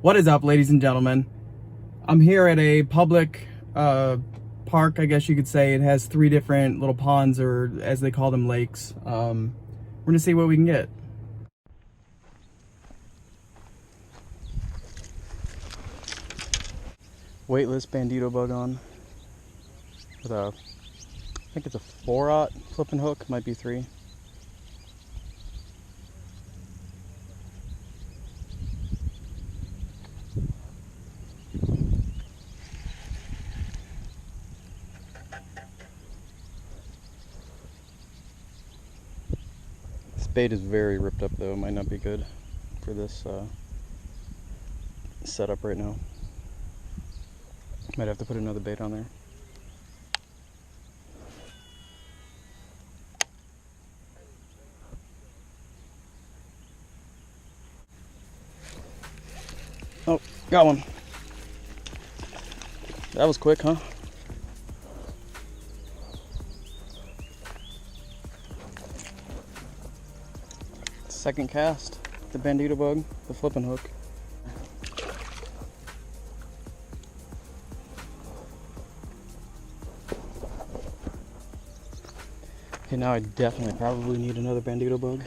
What is up, ladies and gentlemen? I'm here at a public park, I guess you could say. It has 3 different little ponds, or as they call them, lakes. We're gonna see what we can get. Weightless bandito bug on with a, I think it's a 4/0 flipping hook, might be 3. This bait is very ripped up though, it might not be good for this setup right now. Might have to put another bait on there. Oh, got one. That was quick, huh? Second cast, the bandito bug, the flipping hook. Okay, now I definitely probably need another bandito bug.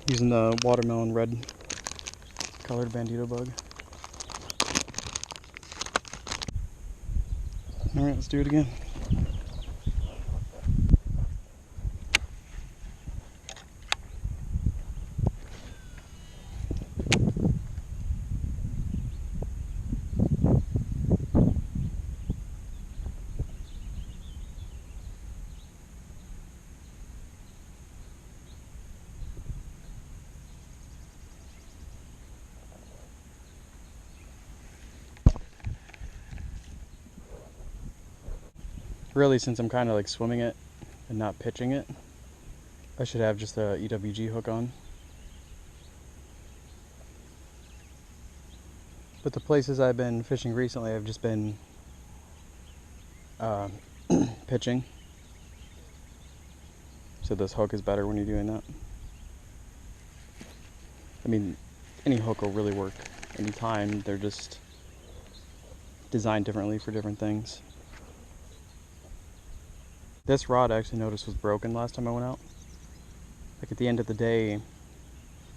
Using the watermelon red colored bandito bug. Alright, let's do it again. Really, since I'm kind of like swimming it and not pitching it, I should have just a EWG hook on. But the places I've been fishing recently, I've just been pitching. So this hook is better when you're doing that. I mean, any hook will really work anytime. They're just designed differently for different things. This rod I actually noticed was broken last time I went out. Like at the end of the day,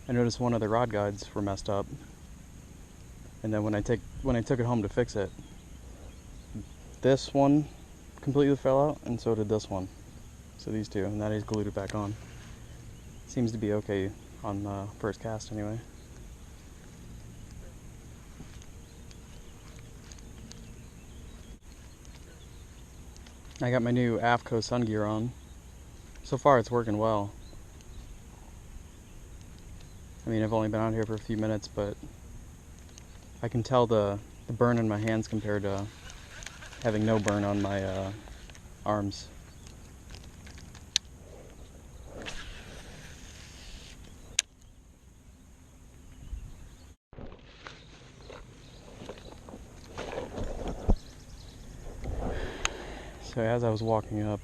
I noticed one of the rod guides were messed up. And then when I took it home to fix it, this one completely fell out, and so did this one. So these two, and that is glued it back on. Seems to be okay on the first cast anyway. I got my new AFCO sun gear on. So far it's working well. I mean, I've only been out here for a few minutes, but I can tell the burn in my hands compared to having no burn on my arms. So as I was walking up,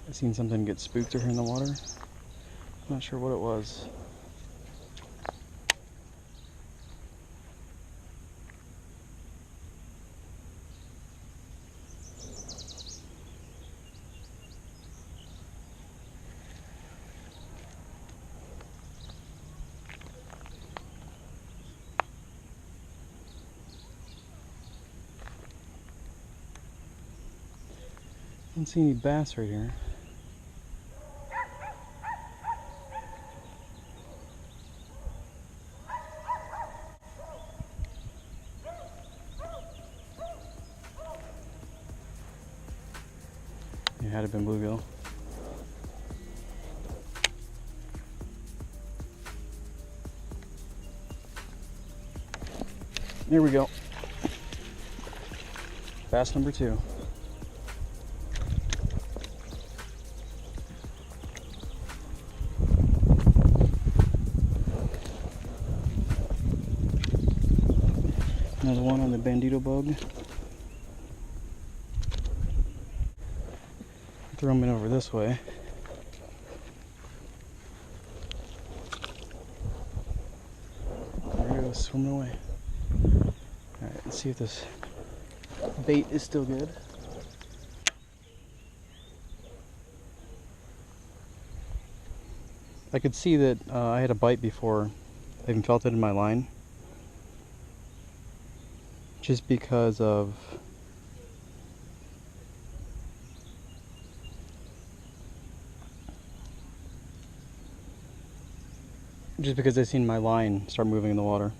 I seen something get spooked over in the water. I'm not sure what it was. I don't see any bass right here. It had been bluegill. There we go. Bass number 2. Another one on the bandito bug. Throw them in over this way. goes swimming away. Alright, let's see if this bait is still good. I could see that I had a bite before I even felt it in my line. Just because of I seen my line start moving in the water.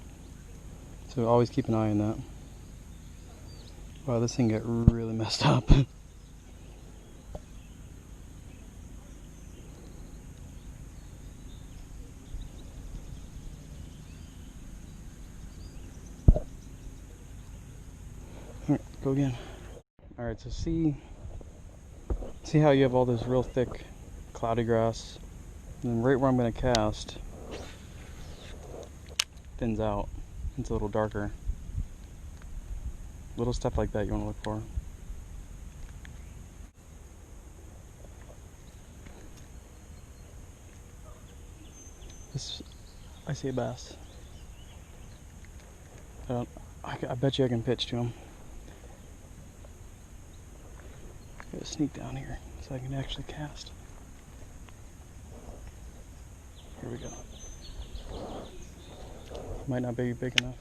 So always keep an eye on that. Wow, this thing got really messed up. Alright, go again. Alright, so see how you have all this real thick cloudy grass, and then right where I'm going to cast thins out. It's a little darker. Little stuff like that you want to look for. I see a bass. I bet you I can pitch to him. Gotta sneak down here so I can actually cast. Here we go. Might not be big enough.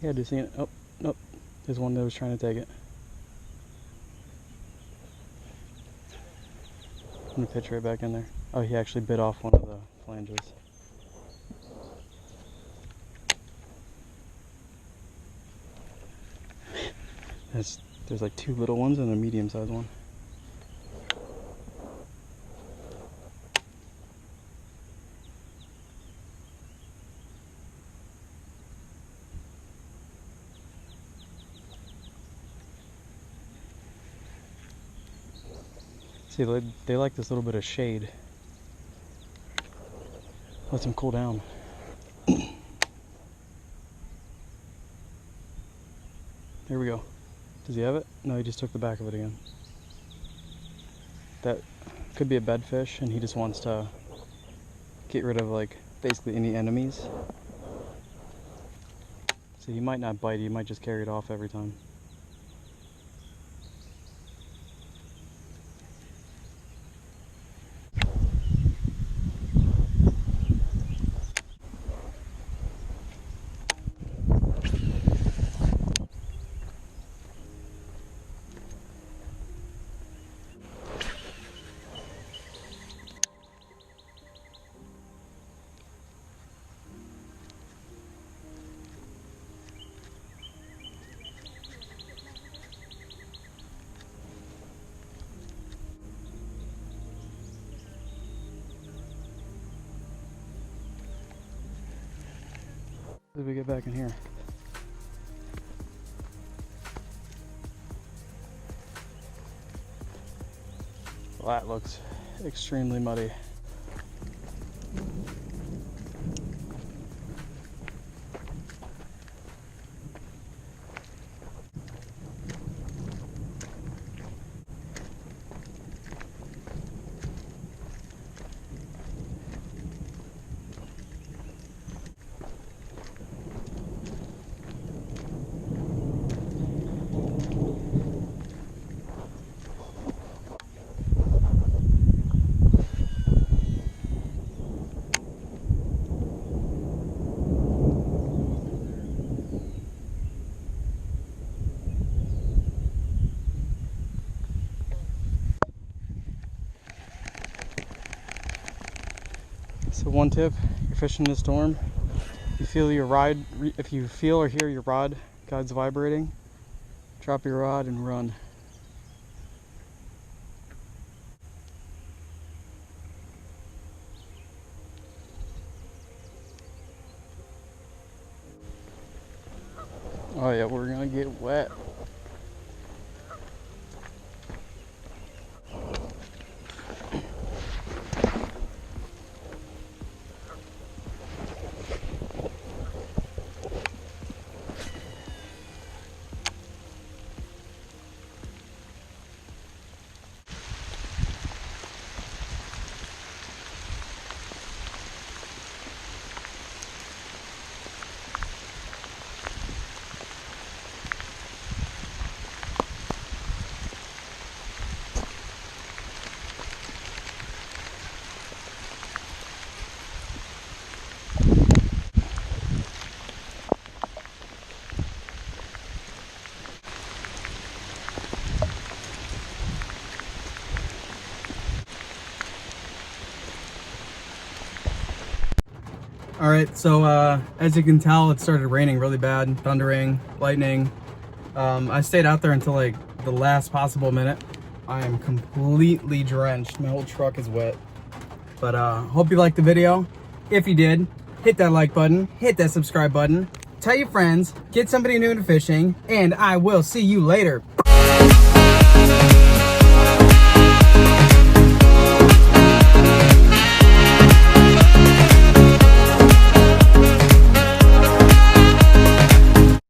He had to see it. Oh, nope. There's one that was trying to take it. I'm gonna pitch right back in there. Oh, he actually bit off one of the flanges. There's like two little ones and a medium-sized one. See, they like this little bit of shade. Lets them cool down. There we go. Does he have it? No, he just took the back of it again. That could be a bedfish, and he just wants to get rid of, like, basically any enemies. So he might not bite, he might just carry it off every time. How did we get back in here? Well, that looks extremely muddy. So one tip, you're fishing in a storm, if you feel or hear your rod guides vibrating, drop your rod and run. Oh yeah, we're gonna get wet. All right, so as you can tell, it started raining really bad, thundering, lightning. I stayed out there until like the last possible minute. I am completely drenched. My whole truck is wet. But hope you liked the video. If you did, hit that like button, hit that subscribe button, tell your friends, get somebody new into fishing, and I will see you later.